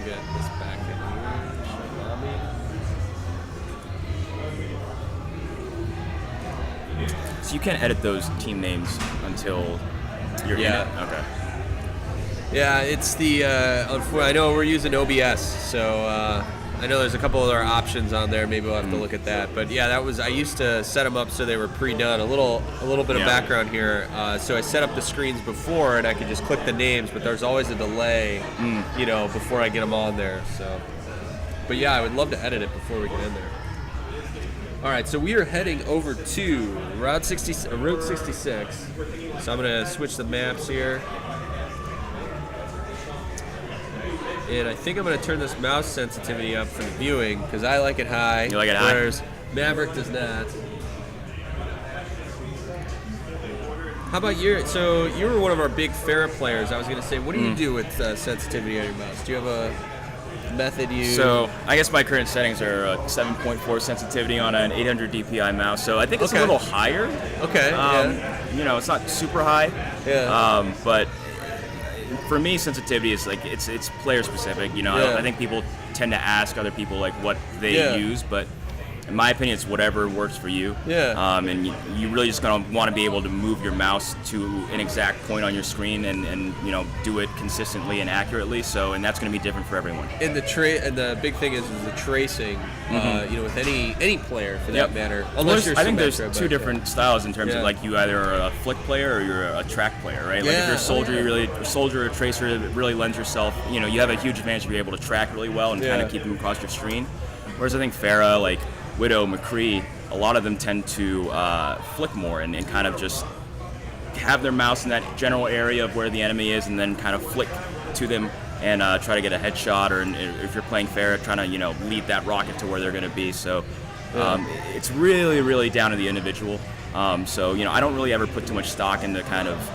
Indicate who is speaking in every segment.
Speaker 1: get this back in here. Shalami.
Speaker 2: So you can't edit those team names until you're in it? Okay.
Speaker 1: Yeah, it's the, I know we're using OBS, so I know there's a couple other options on there. Maybe we'll have to look at that. But yeah, I used to set them up so they were pre-done. A little bit of background here. So I set up the screens before, and I could just click the names, but there's always a delay, before I get them on there. So, but yeah, I would love to edit it before we get in there. All right, so we are heading over to Route 66. So I'm gonna switch the maps here. And I think I'm going to turn this mouse sensitivity up for the viewing because I like it high.
Speaker 2: You like it high?
Speaker 1: Whereas Maverick does not. How about so you were one of our big Farah players. I was going to say, what do you do with sensitivity on your mouse? Do you have a method you...
Speaker 2: So I guess my current settings are 7.4 sensitivity on an 800 DPI mouse. So I think it's a little higher.
Speaker 1: Okay.
Speaker 2: It's not super high.
Speaker 1: Yeah.
Speaker 2: But for me, sensitivity is like it's player specific. I think people tend to ask other people like what they use, but in my opinion, it's whatever works for you.
Speaker 1: Yeah.
Speaker 2: And you really just gonna want to be able to move your mouse to an exact point on your screen and do it consistently and accurately. So and that's gonna be different for everyone.
Speaker 1: And the big thing is the tracing. With any player for that matter. Unless you're
Speaker 2: I think there's two different styles in terms of like you either are a flick player or you're a track player, right? Like if you're a soldier, soldier or tracer, it really lends yourself. You have a huge advantage to be able to track really well and kind of keep them across your screen. Whereas I think Farah, like Widow, McCree, a lot of them tend to flick more and kind of just have their mouse in that general area of where the enemy is and then kind of flick to them and try to get a headshot, or if you're playing Farah, trying to lead that rocket to where they're going to be. So it's really, really down to the individual. So I don't really ever put too much stock into kind of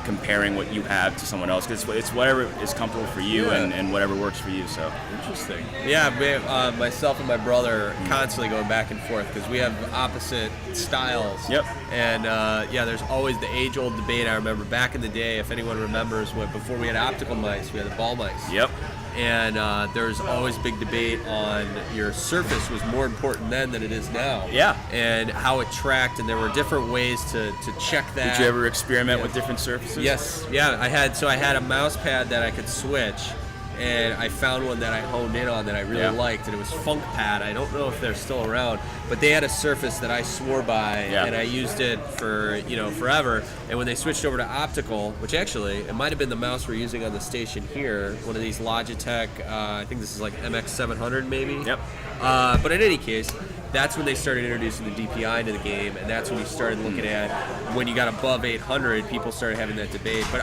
Speaker 2: comparing what you have to someone else, because it's whatever is comfortable for you and whatever works for you. So
Speaker 1: interesting. Yeah, myself and my brother constantly going back and forth because we have opposite styles.
Speaker 2: Yep.
Speaker 1: And there's always the age-old debate. I remember back in the day, if anyone remembers, before we had optical mice, we had the ball mice.
Speaker 2: Yep.
Speaker 1: And there's always big debate on your surface was more important then than it is now.
Speaker 2: Yeah.
Speaker 1: And how it tracked, and there were different ways to check that.
Speaker 2: Did you ever experiment with different surfaces?
Speaker 1: Yes. Yeah, I had a mouse pad that I could switch, and I found one that I honed in on that I really liked, and it was Funk Pad. I don't know if they're still around, but they had a surface that I swore by, and I used it for forever. And when they switched over to optical, which actually it might have been the mouse we're using on the station here, one of these Logitech, I think this is like MX700 maybe.
Speaker 2: Yep.
Speaker 1: But in any case, that's when they started introducing the DPI into the game, and that's when you started looking at when you got above 800, people started having that debate. But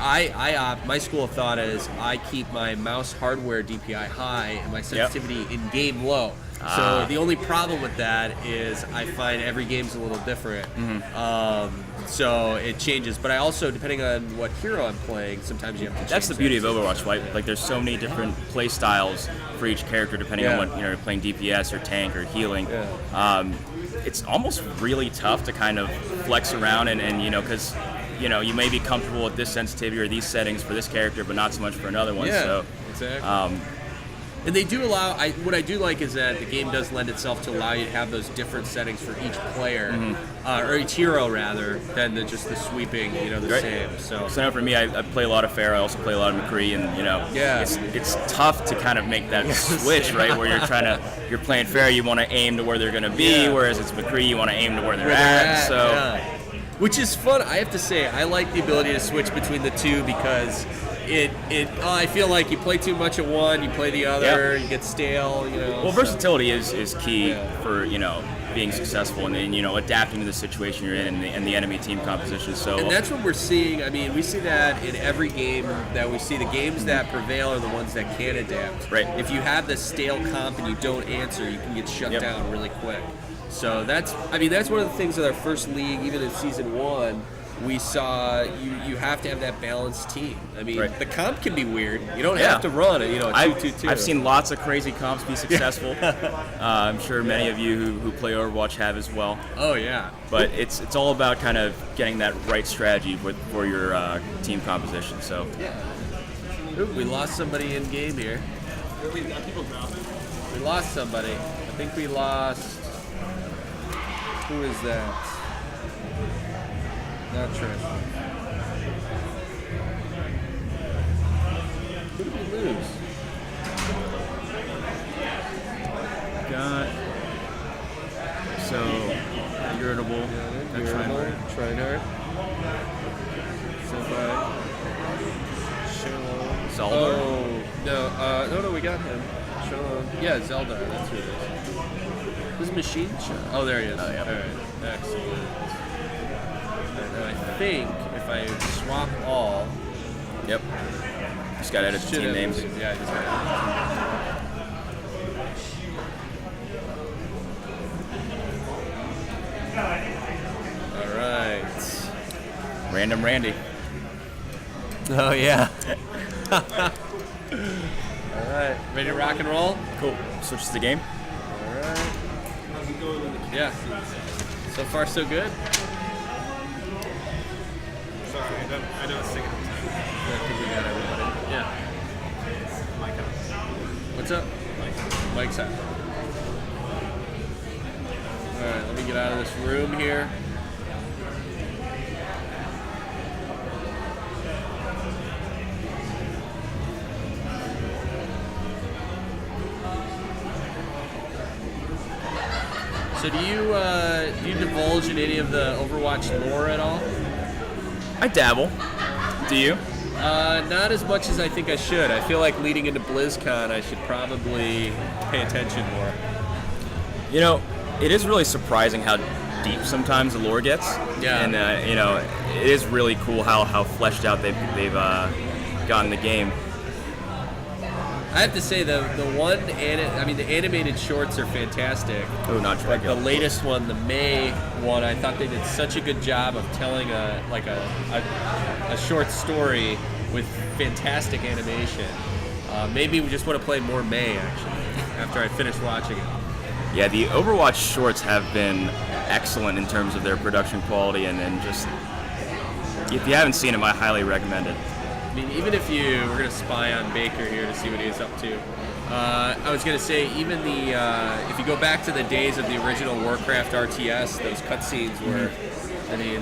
Speaker 1: my school of thought is I keep my mouse hardware DPI high and my sensitivity in game low. So the only problem with that is I find every game's a little different. So it changes. But I also, depending on what hero I'm playing, sometimes you have to change.
Speaker 2: That's the beauty of Overwatch, right? Like there's so many different play styles for each character depending on what you're playing, DPS or tank or healing. It's almost really tough to kind of flex around and because you may be comfortable with this sensitivity or these settings for this character, but not so much for another one. So
Speaker 1: exactly. And they do allow, what I do like is that the game does lend itself to allow you to have those different settings for each player, or each hero rather, than just the sweeping, the same. So
Speaker 2: now for me, I play a lot of Farah, I also play a lot of McCree, and it's tough to kind of make that switch, right? Where you're playing Farah, you want to aim to where they're going to be, whereas it's McCree, you want to aim to where they're at.
Speaker 1: Which is fun. I have to say, I like the ability to switch between the two because I feel like you play too much at one, you play the other, you get stale,
Speaker 2: Well, versatility is key for, being successful and then, adapting to the situation you're in and the enemy team composition. So,
Speaker 1: and that's what we're seeing. I mean, we see that in every game that we see. The games that prevail are the ones that can adapt.
Speaker 2: Right.
Speaker 1: If you have the stale comp and you don't answer, you can get shut down really quick. So that's one of the things with our first league, even in season 1, we saw you have to have that balanced team. I mean, the comp can be weird. You don't have to run it, a 2-2-2.
Speaker 2: I've seen lots of crazy comps be successful. I'm sure many of you who play Overwatch have as well.
Speaker 1: Oh, yeah.
Speaker 2: But it's all about kind of getting that right strategy for your team composition. So
Speaker 1: Ooh, we lost somebody in game here. We lost somebody. I think we lost. Who is that? Not Trish. Who did we lose?
Speaker 2: Got so irritable.
Speaker 1: Trinard.
Speaker 2: Zelda.
Speaker 1: Oh no, we got him. Shalom. Yeah, Zelda. That's who it is. Who's Machine Shot? Oh, there he is.
Speaker 2: Oh, yeah.
Speaker 1: All right, excellent. And I think if I swap all.
Speaker 2: Yep. Just got to edit the team names.
Speaker 1: Yeah, I just got to. All right.
Speaker 2: Random Randy.
Speaker 1: Oh yeah. All right, ready to rock and roll?
Speaker 2: Cool. Switch to the game.
Speaker 1: All right. Yeah. So far, so good.
Speaker 3: Sorry, I know it's taking time.
Speaker 1: I think we got everybody. Yeah.
Speaker 3: Mike up.
Speaker 1: What's up? Mike's out. All right, let me get out of this room here. So do you divulge in any of the Overwatch lore at all?
Speaker 2: I dabble. Do you?
Speaker 1: Not as much as I think I should. I feel like leading into BlizzCon, I should probably pay attention more.
Speaker 2: You know, it is really surprising how deep sometimes the lore gets.
Speaker 1: Yeah.
Speaker 2: And you know, it is really cool how fleshed out they've gotten the game.
Speaker 1: I have to say the animated shorts are fantastic.
Speaker 2: Oh, not
Speaker 1: But
Speaker 2: Dracula.
Speaker 1: the latest one, the May one, I thought they did such a good job of telling a short story with fantastic animation. Maybe we just want to play more May actually after I finish watching it.
Speaker 2: Yeah, the Overwatch shorts have been excellent in terms of their production quality, and just if you haven't seen them, I highly recommend it.
Speaker 1: I mean, even if we're going to spy on Baker here to see what he's up to. I was going to say, even if you go back to the days of the original Warcraft RTS, those cutscenes were, I mean,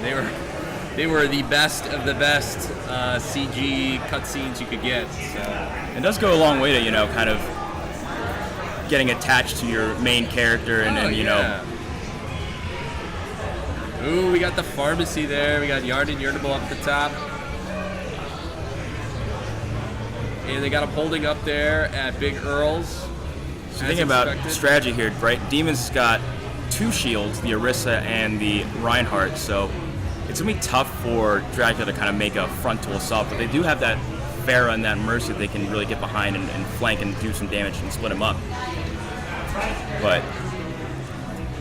Speaker 1: they were the best of the best CG cutscenes you could get. So.
Speaker 2: It does go a long way to, you know, kind of getting attached to your main character, and then, you know.
Speaker 1: Ooh, we got the pharmacy there. We got Yarn and Yurnable up the top. And they got him holding up there at Big Earl's.
Speaker 2: So thinking about strategy here, right? Demon's got two shields, the Orisa and the Reinhardt, so it's going to be tough for Dracula to kind of make a frontal assault, but they do have that Pharah and that Mercy that they can really get behind and flank and do some damage and split him up. But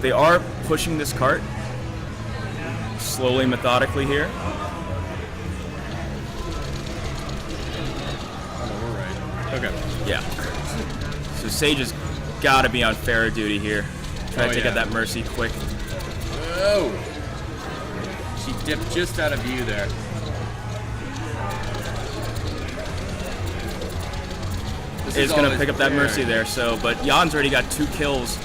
Speaker 2: they are pushing this cart slowly, methodically here.
Speaker 1: Okay.
Speaker 2: Yeah. So Sage has got to be on Pharah duty here. Try to take out that Mercy quick.
Speaker 1: Oh! She dipped just out of view there.
Speaker 2: Is going to pick up that Mercy there. So, but Jan's already got 2 kills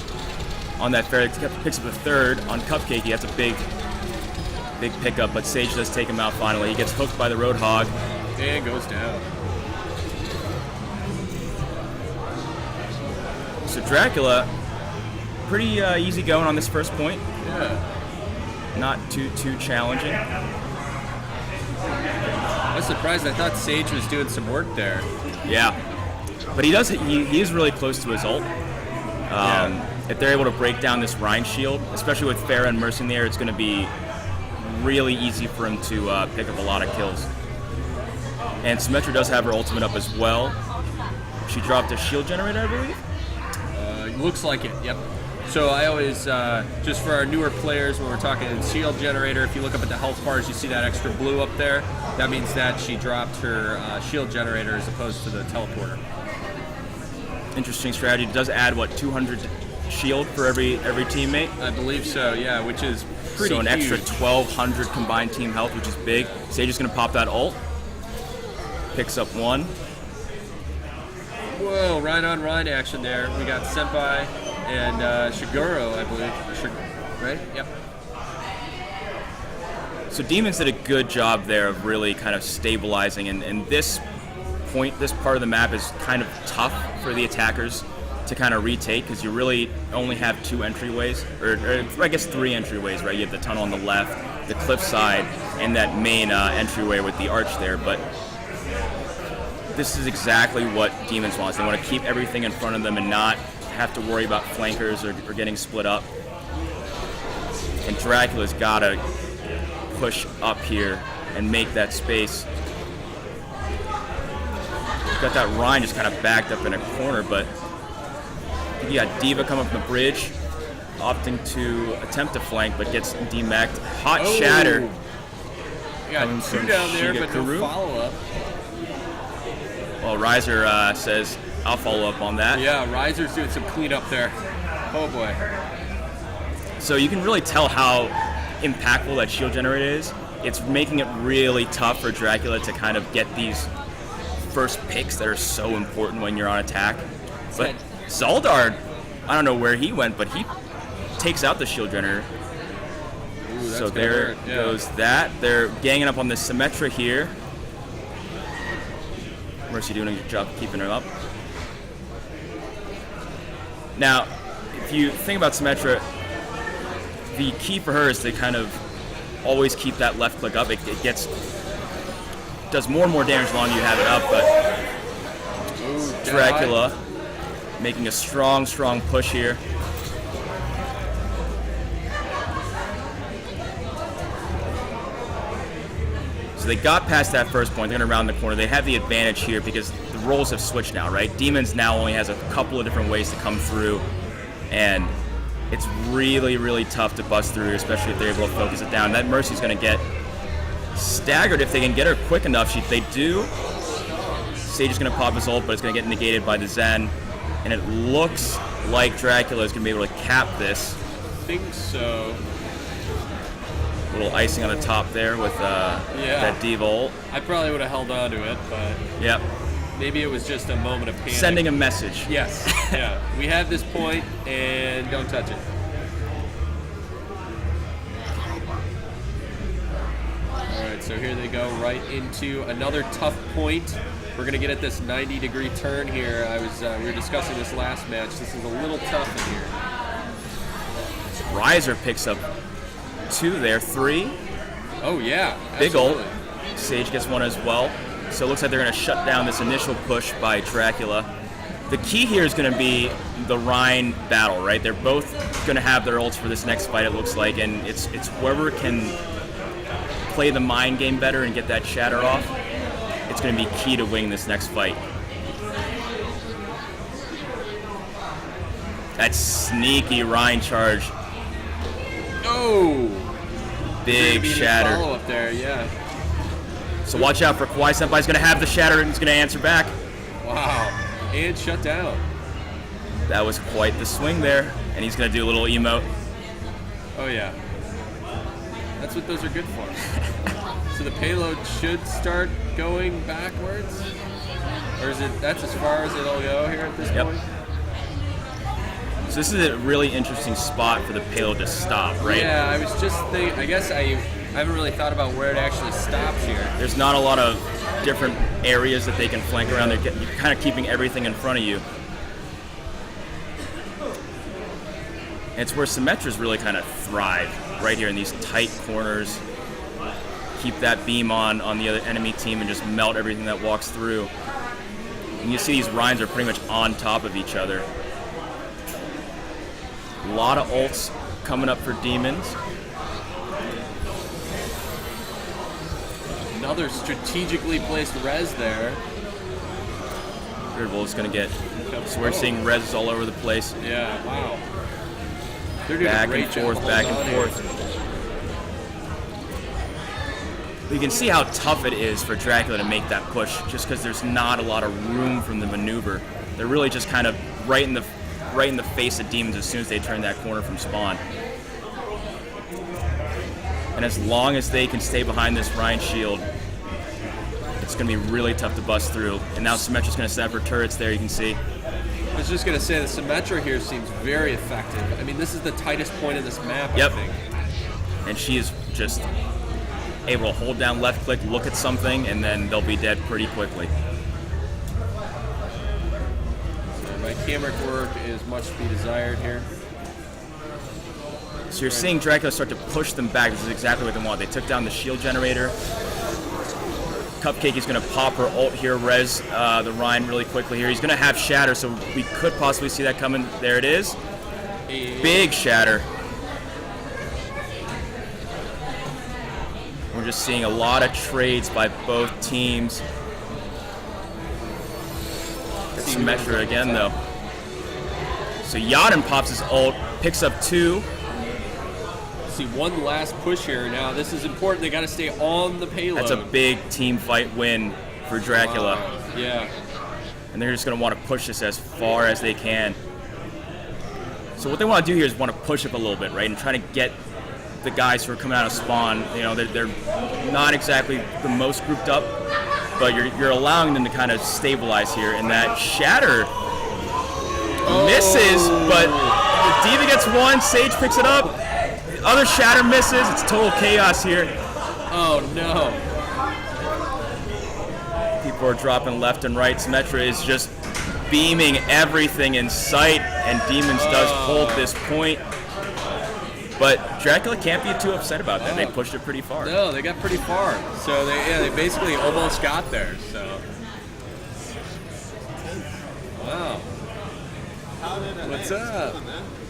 Speaker 2: on that Pharah. Picks up a third on Cupcake. That's a big pickup. But Sage does take him out finally. He gets hooked by the Roadhog
Speaker 1: and goes down.
Speaker 2: So Dracula, pretty easy going on this first point.
Speaker 1: Yeah.
Speaker 2: Not too challenging.
Speaker 1: I was surprised. I thought Sage was doing some work there.
Speaker 2: Yeah. But he is really close to his ult. If they're able to break down this Rhine shield, especially with Pharah and Mercy in the air, it's going to be really easy for him to pick up a lot of kills. And Symmetra does have her ultimate up as well. She dropped a shield generator, I believe.
Speaker 1: Looks like it, yep. So I always, just for our newer players, when we're talking shield generator, if you look up at the health bars, you see that extra blue up there. That means that she dropped her shield generator as opposed to the teleporter.
Speaker 2: Interesting strategy. It does add, 200 shield for every teammate?
Speaker 1: I believe so, yeah, which is pretty
Speaker 2: So an
Speaker 1: huge.
Speaker 2: extra 1,200 combined team health, which is big. Sage is going to pop that ult. Picks up 1.
Speaker 1: Whoa, Rhine-on-Rhine action there. We got Senpai and Shiguro, I believe. Right? Yep.
Speaker 2: So Demons did a good job there of really kind of stabilizing, and this part of the map is kind of tough for the attackers to kind of retake, because you really only have 2 entryways, or I guess 3 entryways, right? You have the tunnel on the left, the cliff side, and that main entryway with the arch there, but this is exactly what Demons wants. They want to keep everything in front of them and not have to worry about flankers or getting split up. And Dracula's got to push up here and make that space. Got that Rhine just kind of backed up in a corner, but you got Diva coming from the bridge, opting to attempt to flank, but gets demeched. Hot shatter.
Speaker 1: You got 2 down there, but no follow-up.
Speaker 2: Well, Riser says, I'll follow up on that.
Speaker 1: Yeah, Riser's doing some cleanup there. Oh boy.
Speaker 2: So you can really tell how impactful that shield generator is. It's making it really tough for Dracula to kind of get these first picks that are so important when you're on attack. But Zaldar, I don't know where he went, but he takes out the shield generator.
Speaker 1: Ooh,
Speaker 2: So there goes that. They're ganging up on the Symmetra here. Mercy doing a good job keeping her up. Now, if you think about Symmetra, the key for her is to kind of always keep that left click up. It does more and more damage the longer you have it up, but Dracula making a strong push here. So they got past that first point. They're going to round the corner. They have the advantage here because the roles have switched now, right? Demons now only has a couple of different ways to come through, and it's really tough to bust through, especially if they're able to focus it down. That Mercy's going to get staggered if they can get her quick enough. They do. Sage is going to pop his ult, but it's going to get negated by the Zen, and it looks like Dracula is going to be able to cap this.
Speaker 1: I think so.
Speaker 2: A little icing on the top there with that Diva ult.
Speaker 1: I probably would have held on to it, but
Speaker 2: Yep.
Speaker 1: maybe it was just a moment of panic.
Speaker 2: Sending a message.
Speaker 1: Yes. Yeah. We have this point, and don't touch it. All right, so here they go right into another tough point. We're going to get at this 90-degree turn here. We were discussing this last match. This is a little tough in here.
Speaker 2: Riser picks up 2 there, 3.
Speaker 1: Oh, yeah.
Speaker 2: Big ult.
Speaker 1: Absolutely.
Speaker 2: Sage gets 1 as well. So it looks like they're going to shut down this initial push by Dracula. The key here is going to be the Rhine battle, right? They're both going to have their ults for this next fight, it looks like, and it's whoever can play the mind game better and get that shatter off. It's going to be key to winning this next fight. That sneaky Rhine charge.
Speaker 1: Oh!
Speaker 2: Big shatter.
Speaker 1: Follow up there, yeah.
Speaker 2: So watch out for Kawaii. Senpai's going to have the shatter and he's going to answer back.
Speaker 1: Wow. And shut down.
Speaker 2: That was quite the swing there. And he's going to do a little emote.
Speaker 1: Oh, yeah. That's what those are good for. So the payload should start going backwards? Or is it, that's as far as it'll go here at this point?
Speaker 2: So this is a really interesting spot for the payload to stop, right?
Speaker 1: Yeah, I was just thinking, I guess I haven't really thought about where it actually stops here.
Speaker 2: There's not a lot of different areas that they can flank around. You're kind of keeping everything in front of you. And it's where Symmetras really kind of thrive, right here in these tight corners. Keep that beam on the other enemy team and just melt everything that walks through. And you see these Rhines are pretty much on top of each other. A lot of ults coming up for Demons.
Speaker 1: Another strategically placed res there.
Speaker 2: Gridwall is going to get... So we're seeing res all over the place.
Speaker 1: Yeah, wow. They're doing
Speaker 2: Back
Speaker 1: a great
Speaker 2: and forth,
Speaker 1: job
Speaker 2: back and
Speaker 1: holding on
Speaker 2: forth. You can see how tough it is for Dracula to make that push, just because there's not a lot of room from the maneuver. They're really just kind of right in the face of Demons as soon as they turn that corner from spawn. And as long as they can stay behind this Rhine shield, it's going to be really tough to bust through. And now Symmetra's going to set up her turrets there, you can see.
Speaker 1: I was just going to say, the Symmetra here seems very effective. I mean, this is the tightest point in this map,
Speaker 2: Yep.
Speaker 1: I think.
Speaker 2: And she is just able to hold down left click, look at something, and then they'll be dead pretty quickly.
Speaker 1: So my camera work is much to be desired here.
Speaker 2: So you're seeing Dracula start to push them back. This is exactly what they want. They took down the shield generator. Cupcake is going to pop her ult here, res the Rhine really quickly here. He's going to have Shatter, so we could possibly see that coming. There it is. Big Shatter. We're just seeing a lot of trades by both teams. Symmetra again, though. So Yadin pops his ult, picks up 2.
Speaker 1: See one last push here. Now this is important. They got to stay on the payload.
Speaker 2: That's a big team fight win for Dracula.
Speaker 1: Wow. Yeah.
Speaker 2: And they're just going to want to push this as far as they can. So what they want to do here is want to push up a little bit, right, and try to get the guys who are coming out of spawn. You know, they're not exactly the most grouped up, but you're allowing them to kind of stabilize here. And that Shatter misses, but Diva gets one. Sage picks it up. Other Shatter misses. It's total chaos here.
Speaker 1: Oh no.
Speaker 2: People are dropping left and right. Symmetra is just beaming everything in sight, and Demons does hold this point. But Dracula can't be too upset about that. They pushed it pretty far.
Speaker 1: No, they got pretty far. So they basically almost got there. So. Wow. What's up?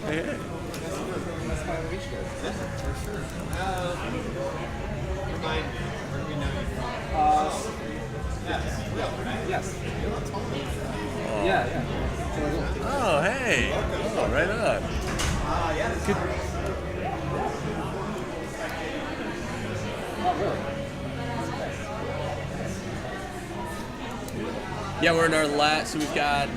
Speaker 1: Hey. Oh, hey. Oh, right on. Good. Yeah, we're in our last, so we've got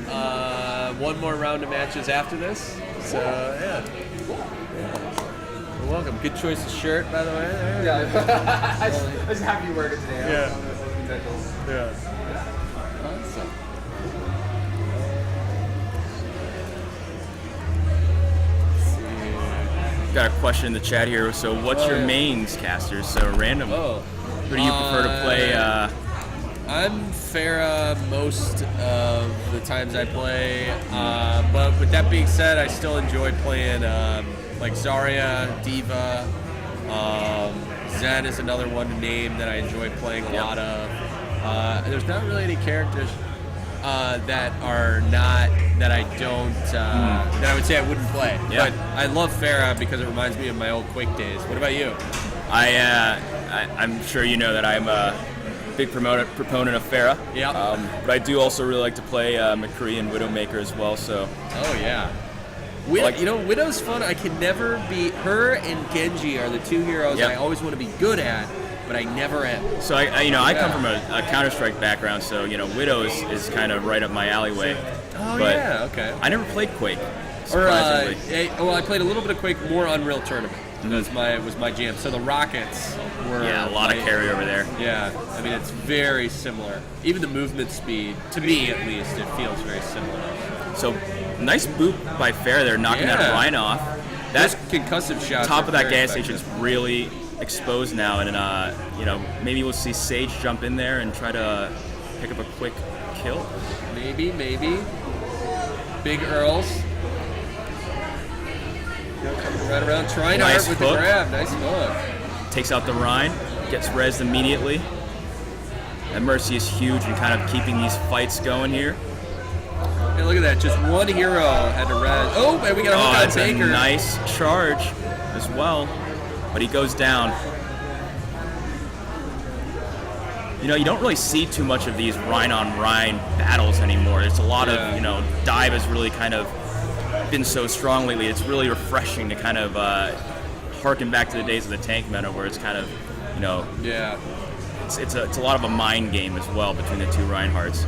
Speaker 1: one more round of matches after this. So, yeah. You're welcome. Good choice of shirt, by the way.
Speaker 4: Yeah, I just have you wear it today.
Speaker 1: Yeah.
Speaker 4: Yeah.
Speaker 1: Awesome.
Speaker 2: Got a question in the chat here. So what's your mains, casters? So random.
Speaker 1: Oh.
Speaker 2: Who do you prefer to play?
Speaker 1: I'm Pharah most of the times I play, but with that being said, I still enjoy playing like Zarya, Diva, Zen is another one to name that I enjoy playing a lot of. There's not really any characters that are not, that I don't, that I would say I wouldn't play.
Speaker 2: Yeah.
Speaker 1: But I love Pharah because it reminds me of my old Quake days. What about you?
Speaker 2: I'm sure you know that I'm a big proponent of Pharah.
Speaker 1: Yeah.
Speaker 2: But I do also really like to play McCree and Widowmaker as well. So.
Speaker 1: Oh yeah. You know, Widow's fun. I can never be. Her and Genji are the two heroes I always want to be good at, but I never am.
Speaker 2: So I come from a Counter-Strike background, so Widow is kind of right up my alleyway.
Speaker 1: Oh
Speaker 2: but
Speaker 1: yeah, okay.
Speaker 2: I never played Quake.
Speaker 1: Or
Speaker 2: Surprisingly.
Speaker 1: I played a little bit of Quake, more Unreal Tournament. Was my jam. So the Rockets were
Speaker 2: a lot of carry over there.
Speaker 1: Yeah, I mean it's very similar. Even the movement speed, to me at least, it feels very similar.
Speaker 2: So nice boot by Pharah there, knocking that Rhine off.
Speaker 1: That concussive shot.
Speaker 2: Top of that gas station is really exposed now, and maybe we'll see Sage jump in there and try to pick up a quick kill.
Speaker 1: Maybe. Big Earls. Coming right around, trying
Speaker 2: Nice
Speaker 1: with
Speaker 2: hook.
Speaker 1: the grab. Nice hook.
Speaker 2: Takes out the Rhine, gets rezzed immediately. That Mercy is huge in kind of keeping these fights going here.
Speaker 1: Hey, look at that. Just one hero had to res. Oh, and we got a hook on
Speaker 2: that's
Speaker 1: Baker.
Speaker 2: a nice charge as well, but he goes down. You don't really see too much of these Rhine-on-Rhine battles anymore. There's a lot of, dive has really kind of been so strong lately. It's really refreshing to kind of harken back to the days of the tank meta where it's kind of, it's a lot of a mind game as well between the two Reinhardts.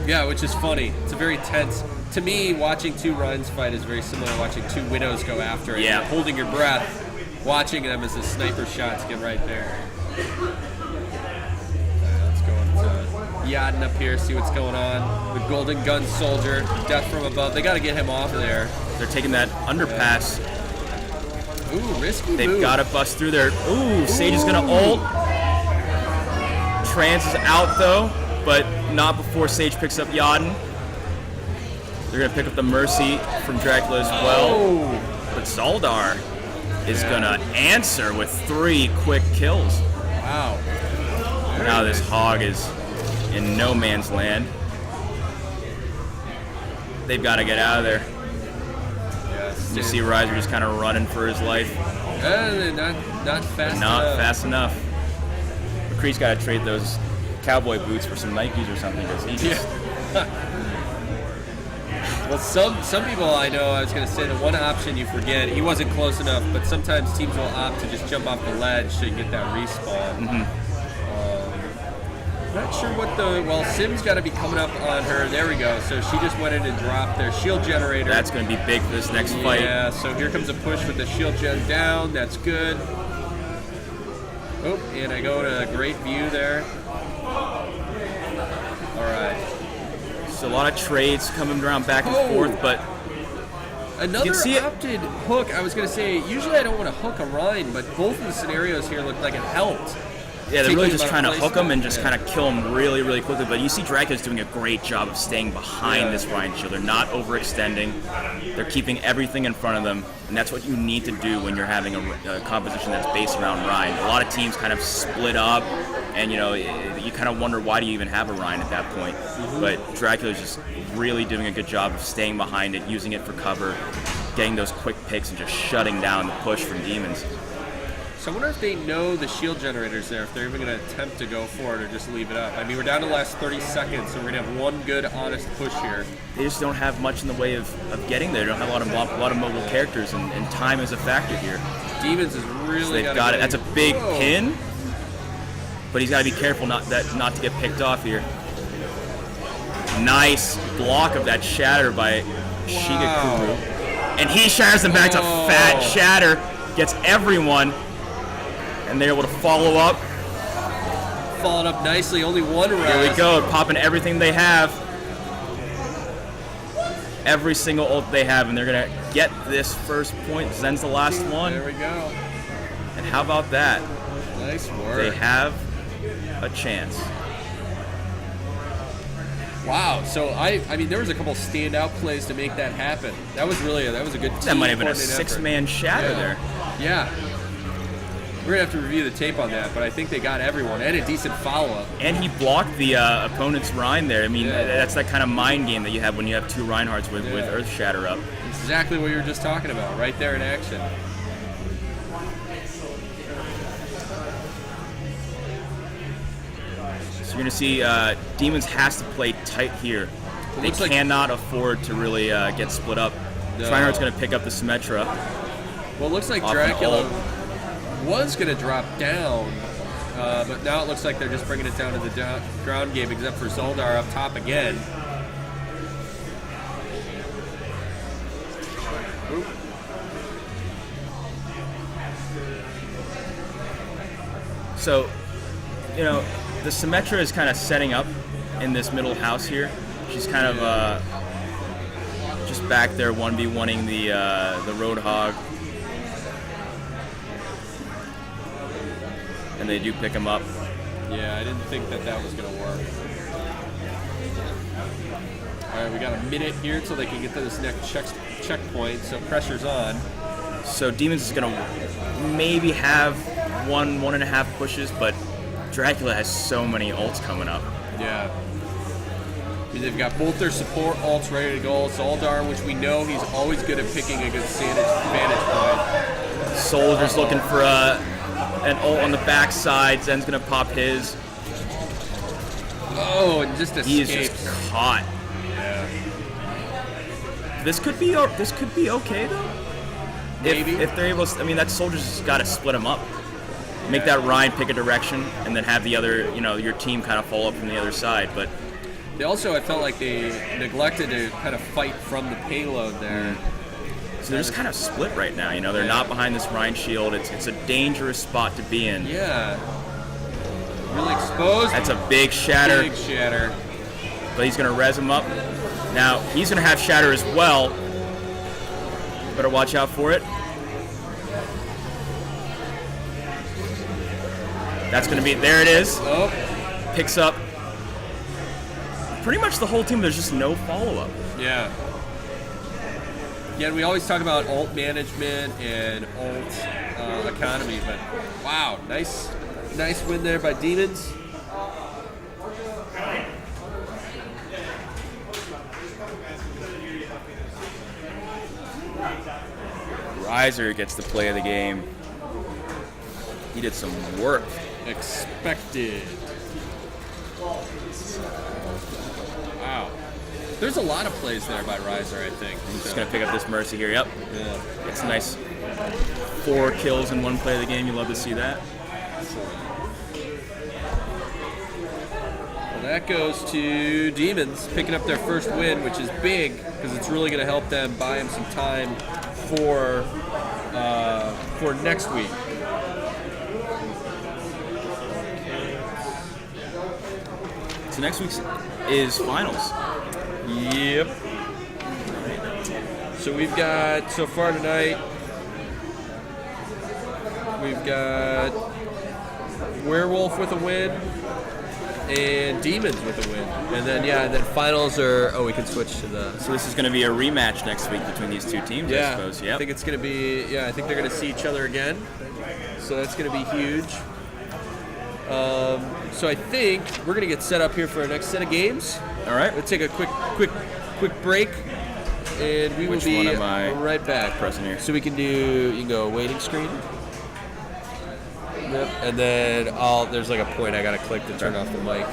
Speaker 1: Yeah, which is funny. It's a very tense. To me, watching two Rhines fight is very similar to watching two Widows go after it.
Speaker 2: Yeah.
Speaker 1: You're holding your breath, watching them as the sniper shots get right there. Let's go inside. Yadin up here, see what's going on. The Golden Gun Soldier, death from above. They got to get him off of there.
Speaker 2: They're taking that underpass.
Speaker 1: Ooh, risky
Speaker 2: They've
Speaker 1: move.
Speaker 2: got to bust through there. Ooh, Sage is going to ult. Trance is out, though, but not before Sage picks up Yadin. They're going to pick up the Mercy from Dracula as well. But Zaldar is going to answer with 3 quick kills.
Speaker 1: Wow.
Speaker 2: Now this Hog is in no man's land. They've got to get out of there.
Speaker 1: Yes.
Speaker 2: You see Riser just kind of running for his life.
Speaker 1: Not fast
Speaker 2: Not
Speaker 1: enough.
Speaker 2: fast enough. McCree's got to trade those cowboy boots for some Nikes or something because he just...
Speaker 1: Well, some people I know, I was going to say the one option you forget, he wasn't close enough, but sometimes teams will opt to just jump off the ledge so you get that respawn. Not sure what well, Sim's got to be coming up on her. There we go. So she just went in and dropped their shield generator.
Speaker 2: That's going to be big for this next fight.
Speaker 1: Yeah, so here comes a push with the shield gen down. That's good. Oh, and I go to a great view there. All right.
Speaker 2: So a lot of trades coming around back and forth, but
Speaker 1: Another
Speaker 2: you can see
Speaker 1: opted hook. I was going to say, usually I don't want to hook a Rhine, but both of the scenarios here looked like it helped.
Speaker 2: yeah, they're really just
Speaker 1: Taking
Speaker 2: trying to
Speaker 1: about a
Speaker 2: hook them and just
Speaker 1: placement.
Speaker 2: kind of kill them really, really quickly. But you see Dracula's doing a great job of staying behind
Speaker 1: Yeah.
Speaker 2: this Rhine shield. They're not overextending. They're keeping everything in front of them, and that's what you need to do when you're having a composition that's based around Rhine. A lot of teams kind of split up, and you kind of wonder why do you even have a Rhine at that point. But Dracula's just really doing a good job of staying behind it, using it for cover, getting those quick picks, and just shutting down the push from demons.
Speaker 1: So I wonder if they know the shield generators there, if they're even going to attempt to go for it or just leave it up. I mean, we're down to the last 30 seconds, so we're going to have one good, honest push here.
Speaker 2: They just don't have much in the way of getting there. They don't have a lot of mobile characters, and time is a factor here.
Speaker 1: Demons is really
Speaker 2: So they've got it. That's a big pin, but he's got to be careful not to get picked off here. Nice block of that shatter by Shigakuru. And he shatters them back to fat shatter, gets everyone, and they're able to follow up.
Speaker 1: Followed up nicely, only one round.
Speaker 2: Here we go, popping everything they have. Every single ult they have, and they're going to get this first point. Zen's the last one.
Speaker 1: There we go.
Speaker 2: And how about that?
Speaker 1: Nice work.
Speaker 2: They have a chance.
Speaker 1: Wow. So I mean, there was a couple standout plays to make that happen. That was a good team.
Speaker 2: That might have been a
Speaker 1: coordinated effort.
Speaker 2: 6-man shatter
Speaker 1: Yeah.
Speaker 2: there.
Speaker 1: Yeah. We're gonna have to review the tape on that, but I think they got everyone and a decent follow-up.
Speaker 2: And he blocked the opponent's Rhine there. I mean,
Speaker 1: Yeah.
Speaker 2: that's that kind of mind game that you have when you have two Reinhardts with Earth Shatter up.
Speaker 1: Exactly what you were just talking about, right there in action.
Speaker 2: So you're going to see Demons has to play tight here. They
Speaker 1: looks like-
Speaker 2: cannot afford to really get split up.
Speaker 1: No.
Speaker 2: Reinhardt's going to pick up the Symmetra.
Speaker 1: Well, it looks like
Speaker 2: Off an
Speaker 1: Dracula
Speaker 2: ult.
Speaker 1: was going to drop down, but now it looks like they're just bringing it down to the ground game, except for Zoldar up top again. Oop.
Speaker 2: So, you know, the Symmetra is kind of setting up in this middle house here. She's kind of just back there 1v1ing the Roadhog. And they do pick him up.
Speaker 1: Yeah, I didn't think that was going to work. All right, we got a minute here until they can get to this next checkpoint, so pressure's on.
Speaker 2: So Demons is going to maybe have 1.5 pushes, but Dracula has so many ults coming up.
Speaker 1: Yeah. I mean, they've got both their support ults ready to go. Zoldar, which we know he's always good at picking a good vantage point.
Speaker 2: Soldier's looking for an ult on the backside. Zen's going to pop his.
Speaker 1: Oh, and just escapes.
Speaker 2: He is just caught.
Speaker 1: Yeah.
Speaker 2: This could be okay though.
Speaker 1: Maybe.
Speaker 2: If they're able to, I mean, that Soldier's just got to split him up. Make that Ryan pick a direction, and then have the other, your team kind of follow up from the other side. But
Speaker 1: They also, I felt like they neglected to kind of fight from the payload there.
Speaker 2: so they're just kind of split right now. They're not behind this Rhine shield. It's a dangerous spot to be in.
Speaker 1: Yeah. Really exposed.
Speaker 2: That's a big shatter.
Speaker 1: Big shatter.
Speaker 2: But he's going to res him up. Now, he's going to have shatter as well. Better watch out for it. That's going to be, there it is.
Speaker 1: Oh.
Speaker 2: Picks up pretty much the whole team. There's just no follow-up.
Speaker 1: Yeah. Yeah, and we always talk about alt management and alt economy, but wow, nice win there by Demons.
Speaker 2: Riser gets the play of the game. He did some work.
Speaker 1: Expected. Wow. There's a lot of plays there by Riser, I think.
Speaker 2: He's just going to pick up this Mercy here. Yep.
Speaker 1: Yeah.
Speaker 2: It's a nice 4 kills in one play of the game. You love to see that.
Speaker 1: Well, that goes to Demons picking up their first win, which is big because it's really going to help them buy them some time for next week.
Speaker 2: So next week's is finals.
Speaker 1: Yep. So we've got, so far tonight, we've got Werewolf with a win and Demons with a win. And then, and then finals are, we can switch to the...
Speaker 2: So this is going to be a rematch next week between these two teams, I suppose. Yep.
Speaker 1: I think it's going to be, I think they're going to see each other again. So that's going to be huge. So I think we're going to get set up here for our next set of games.
Speaker 2: All right.
Speaker 1: We'll take a quick break, and we will be
Speaker 2: one am I
Speaker 1: right back.
Speaker 2: pressing here?
Speaker 1: So we can do, you can go waiting screen. Yep. And then there's like a point I got to click to turn off the mic.